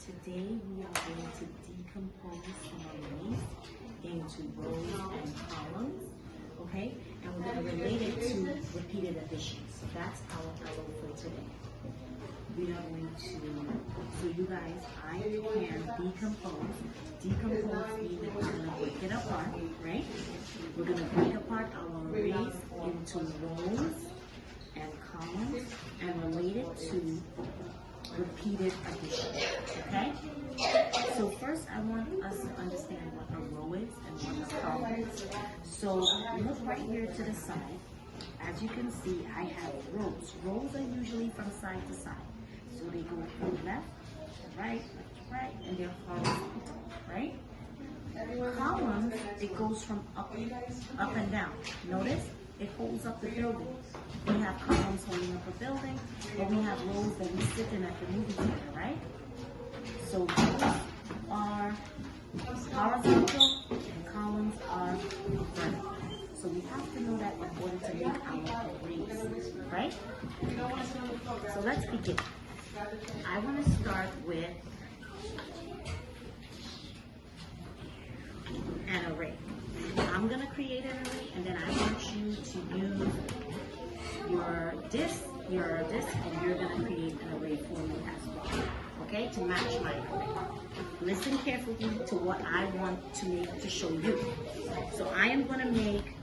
Today we are going to decompose some arrays into rows and columns, okay? And we're going to relate it to repeated addition. So that's our LO for today. We are going to, so you guys, I can decompose. Decompose means that we're going to break it apart, right? We're going to break apart our arrays into rows and columns and relate it to repeated addition, okay? So first I want us to understand what a row is and what a column is. So look right here to the side. As you can see, I have rows. Rows are usually from side to side. So they go from left to right, and they're horizontal, right? Columns, it goes from up and down. Notice? It holds up the building. We have columns holding up a building, but we have rows that we sit in at the movie theater, right? So rows are horizontal and columns are vertical. So we have to know that in order to make our arrays, right? So let's begin. I want to start with an array. I'm going to create an array, and then I want you to use your disk, and you're going to create an array for me as well, okay, to match my array. Listen carefully to what I want to make to show you. So I am going to make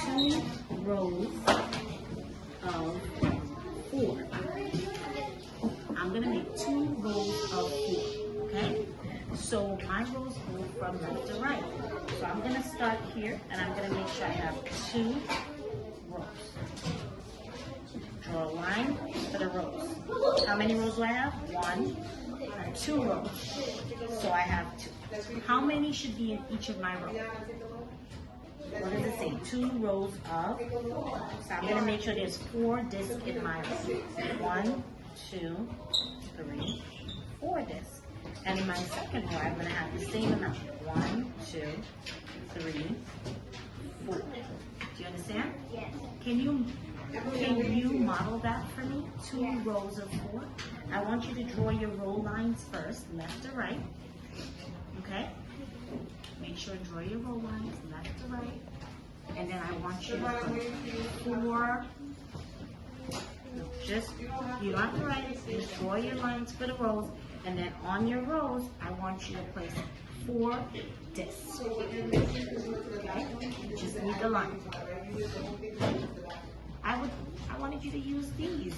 2 rows of 4. I'm going to make 2 rows of 4, okay? So my rows go from left to right. So I'm going to start here, and I'm going to make sure I have 2 rows. Draw a line for the rows. How many rows do I have? 1, 2 rows. So I have 2. How many should be in each of my rows? What does it say? 2 rows of. So I'm going to make sure there's 4 discs in my row. 1, 2, 3, 4 discs. And in my second row, I'm going to have the same amount. 1, 2, 3, 4. Do you understand? Yes. Can you model that for me? 2 rows of 4. I want you to draw your row lines first, left to right. Okay? Make sure to draw your row lines left to right. And then I want you to put 4. You don't have to write it, just draw your lines for the rows, and then on your rows, I want you to place 4 discs. Okay? Just need the line. I wanted you to use these.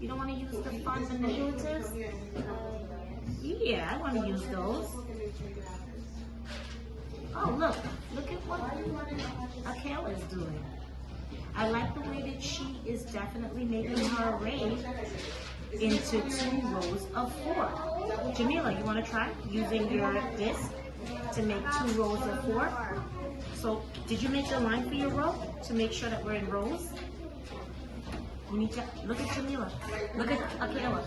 You don't want to use the fun manipulatives? Yeah, I want to use those. Oh, look at what Akela is doing. I like the way that she is definitely making her array into 2 rows of 4. Jamila, you want to try using your disc to make 2 rows of 4? So, did you make the line for your row to make sure that we're in rows? You need to look at Jamila. Look at Akela.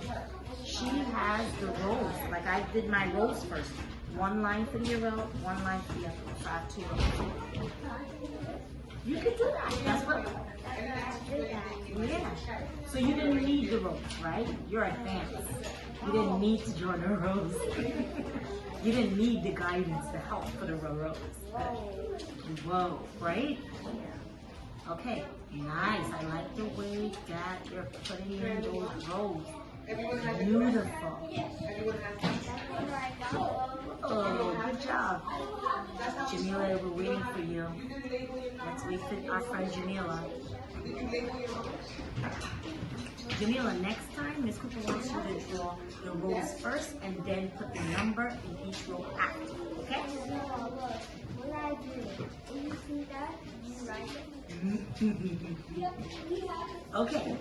She has the rows. Like I did my rows first. 1 line for the row, 1 line for the other. So I have 2 rows. You can do that. That's what. Yeah. So you didn't need the rows, right? You're advanced. You didn't need to draw the rows. You didn't need the guidance to help for the rows. Whoa, right? Okay, nice. I like the way that you're putting in those rows. Beautiful. Oh, good job. Jamila, we're waiting for you. Let's wait for our friend Jamila. Jamila, next time, Ms. Cooper wants you to draw the rows first and then put the number in each row after. Okay? What I do? You see that? You write it? Okay.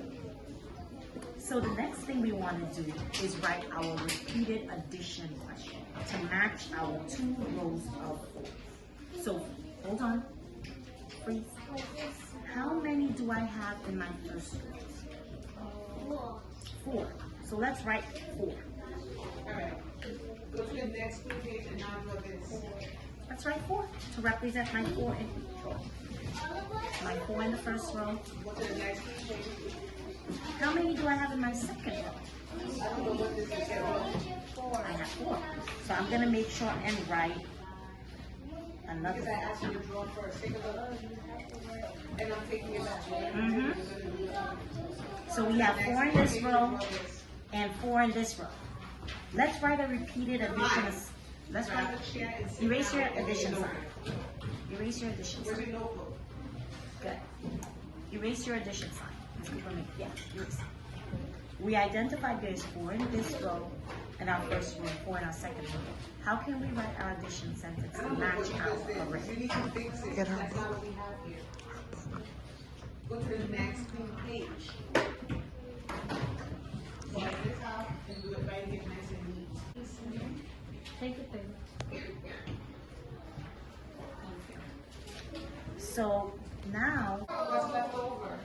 So the next thing we want to do is write our repeated addition question to match our 2 rows of 4. So, hold on. Freeze. How many do I have in my first row? 4. So let's write 4. Alright. Go to the next page and now draw this. Let's write 4 to represent my 4 in each row. My 4 in the first row. Go to the next page. How many do I have in my second row? I don't know what this is. I have 4. I'm gonna make sure and write another. Because I asked you to draw first. Take a look. And I'm taking it back. So we have 4 in this row and 4 in this row. Let's write a repeated addition. Let's write, erase your addition sign. Erase your addition Where's sign. your notebook? Good. Erase your addition sign. Let's keep on making, yeah, erase. We identified there's 4 in this row in our first row, 4 in our second row. How can we write our addition sentence to match our array? You need to fix it. That's not what we have here. Go to the next page. Write this out and do it right here, nice and neat. Take it there. So now, What's left over?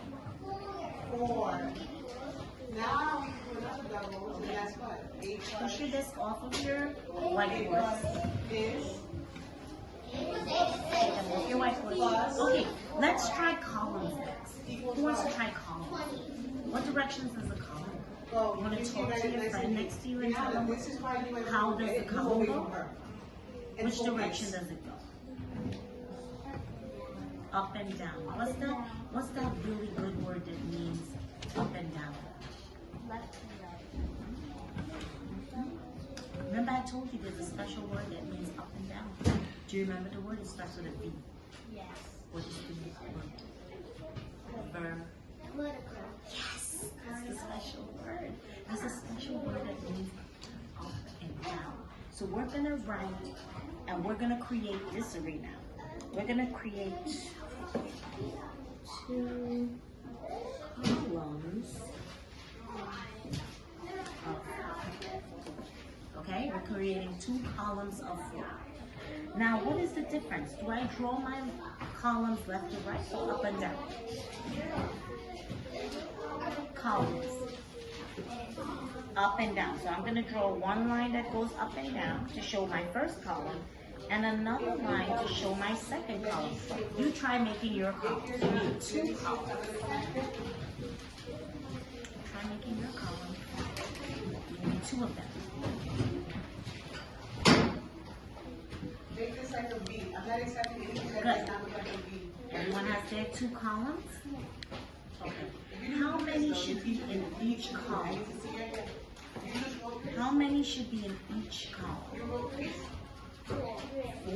4. Now we can do another double, so that's what? 8 push plus your desk off of your whiteboard. is And move your whiteboard. Okay, let's try columns next. Who wants to try columns? What directions does the column go? You want to talk to your friend next to you and tell them how does the column go? Which direction does it go? Up and down. What's that really good word that means up and down? Left and right. Remember I told you there's a special word that means up and down. Do you remember the word? It starts with a V. Yes. What is the word? Vertical. Yes, that's the special word. That's a special word that means up and down. So we're gonna write and we're gonna create this array now. We're gonna create 2 columns of 4. Okay, we're creating 2 columns of 4. Now, what is the difference? Do I draw my columns left to right or up and down? Columns. Up and down. So I'm going to draw one line that goes up and down to show my first column and another line to show my second column. You try making your columns. You need 2 columns. Try making your column. You need 2 of them. Make this like a V. I'm not accepting anything that Good. does not look like a V. Everyone has their 2 columns? Okay. How many should be in each column? How many should be in each column?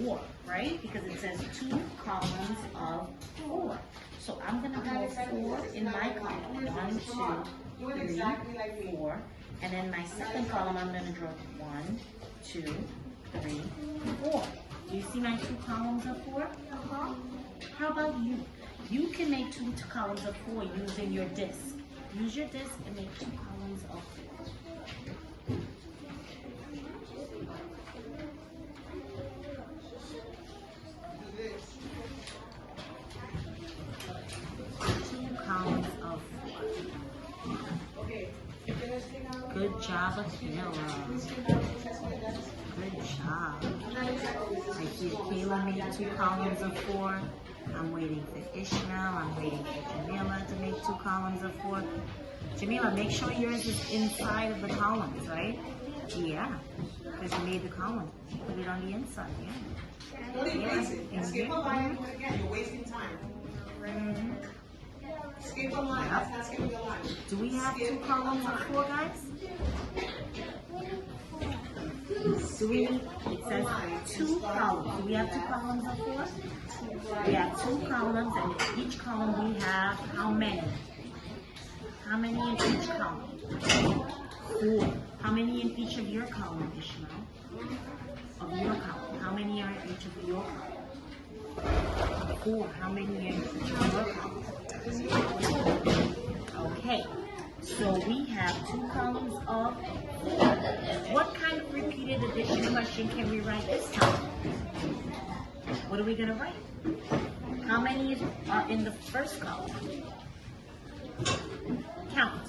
4, right? Because it says 2 columns of 4. So I'm going to draw 4 in my column. 1, 2, 3, 4. And then my second column, I'm going to draw 1, 2, 3, 4. Do you see my 2 columns of 4? How about you? You can make 2 columns of 4 using your disc. Use your disc and make 2 columns of 4. Do this. 2 columns of 4. Okay. Finish thing out. Good job, Akela. Good job. I see Kayla made 2 columns of 4. I'm waiting for Ishmael. I'm waiting for Jamila to make 2 columns of 4. Jamila, make sure yours is inside of the columns, right? Yeah, because you made the column. Put it on the inside, yeah. Don't erase it. Skip a line and do it again. You're wasting time. Skip a line. That's not skipping a line. Do we have 2 columns of 4, guys? Do we need, it says 2 columns. Do we have 2 columns of 4? We have 2 columns, and in each column we have how many? How many in each column? 4. How many in each of your column, Ishmael? Of your column. How many are in each of your column? 4. How many in each of your column? Okay. So we have 2 columns of 4. What kind of repeated addition question can we write this time? What are we going to write? How many are in the first column? Count.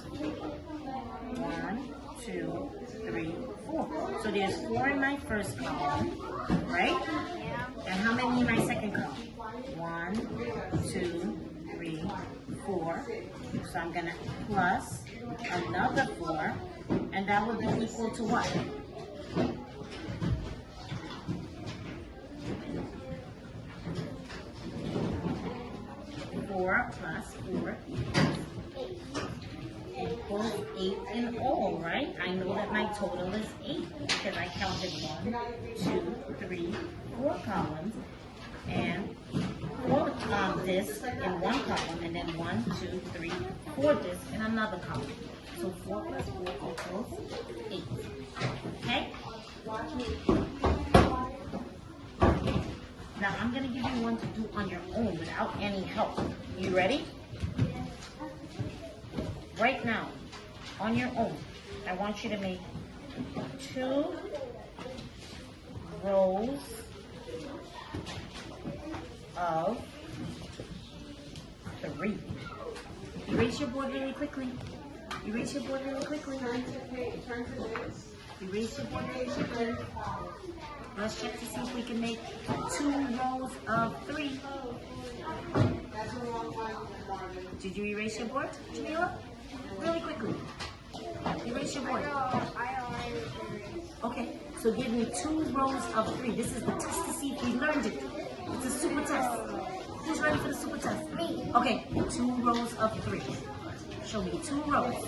1, 2, 3, 4. So there's 4 in my first column, right? And how many in my second column? 1, 2, 3, 4. So I'm going to plus another 4, and that would be equal to what? 4 plus 4 equals 8 in all, right? I know that my total is 8 because I counted 1, 2, 3, 4 columns, and 4 discs in one column, and then 1, 2, 3, 4 discs in another column. So 4 plus 4 equals 8. Okay? Now I'm going to give you one to do on your own without any help. You ready? Right now, on your own, I want you to make 2 rows of 3. Erase your board really quickly. Erase your board really quickly. Turn to this. Erase your board really quickly. Let's check to see if we can make 2 rows of 3. That's the wrong one, Marvin. Did you erase your board, Jamila? Really quickly. Erase your board. Okay, so give me 2 rows of 3. This is the test to see if you learned it. It's a super test. Who's ready for the super test? Me. Okay, 2 rows of 3. Show me 2 rows.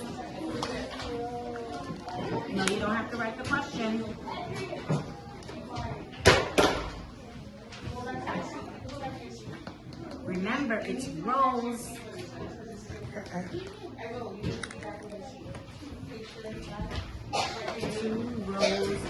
No, you don't have to write the question. Remember, it's rows. 2 rows